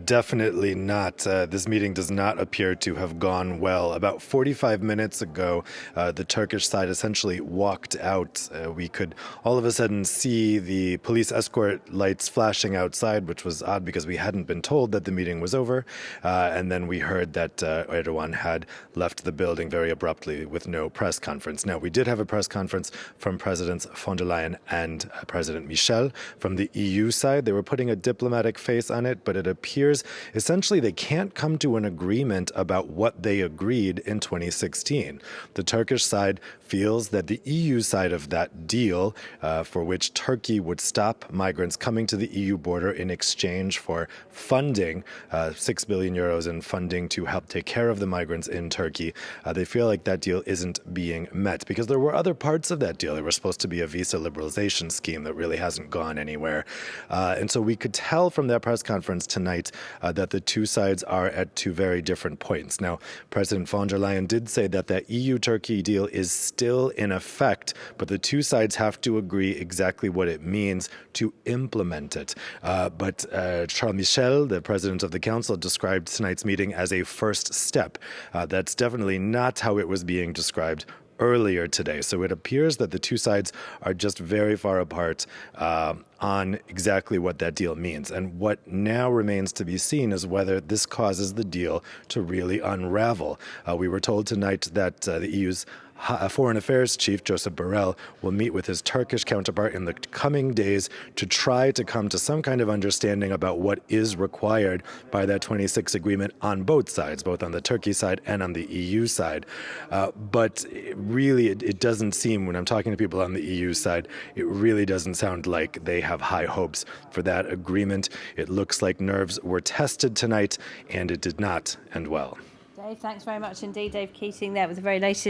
Definitely not. This meeting does not appear to have gone well. About 45 minutes ago, the Turkish side essentially walked out. We could all of a sudden see the police escort lights flashing outside, which was odd because we hadn't been told that the meeting was over. And then we heard that Erdogan had left the building very abruptly with no press conference. Now, we did have a press conference from Presidents von der Leyen and President Michel. From the EU side, they were putting a diplomatic face on it, but it appears essentially they can't come to an agreement about what they agreed in 2016. The Turkish side feels that the EU side of that deal, for which Turkey would stop migrants coming to the EU border in exchange for funding, 6 billion euros in funding to help take care of the migrants in Turkey, they feel like that deal isn't being met because there were other parts of that deal. There was supposed to be a visa liberalization scheme that really hasn't gone anywhere. And so we could tell from that press conference tonight that the two sides are at two very different points. Now, President von der Leyen did say that that EU-Turkey deal is still in effect, but the two sides have to agree exactly what it means to implement it. But Charles Michel, the president of the council, described tonight's meeting as a first step. That's definitely not how it was being described earlier today. So it appears that the two sides are just very far apart on exactly what that deal means. And what now remains to be seen is whether this causes the deal to really unravel. We were told tonight that the EU's Foreign Affairs Chief, Josep Borrell, will meet with his Turkish counterpart in the coming days to try to come to some kind of understanding about what is required by that 26 agreement on both sides, both on the Turkey side and on the EU side. But really, it doesn't seem, when I'm talking to people on the EU side, it really doesn't sound like they have high hopes for that agreement. It looks like nerves were tested tonight, and it did not end well. Dave, thanks very much indeed. Dave Keating there with the very latest.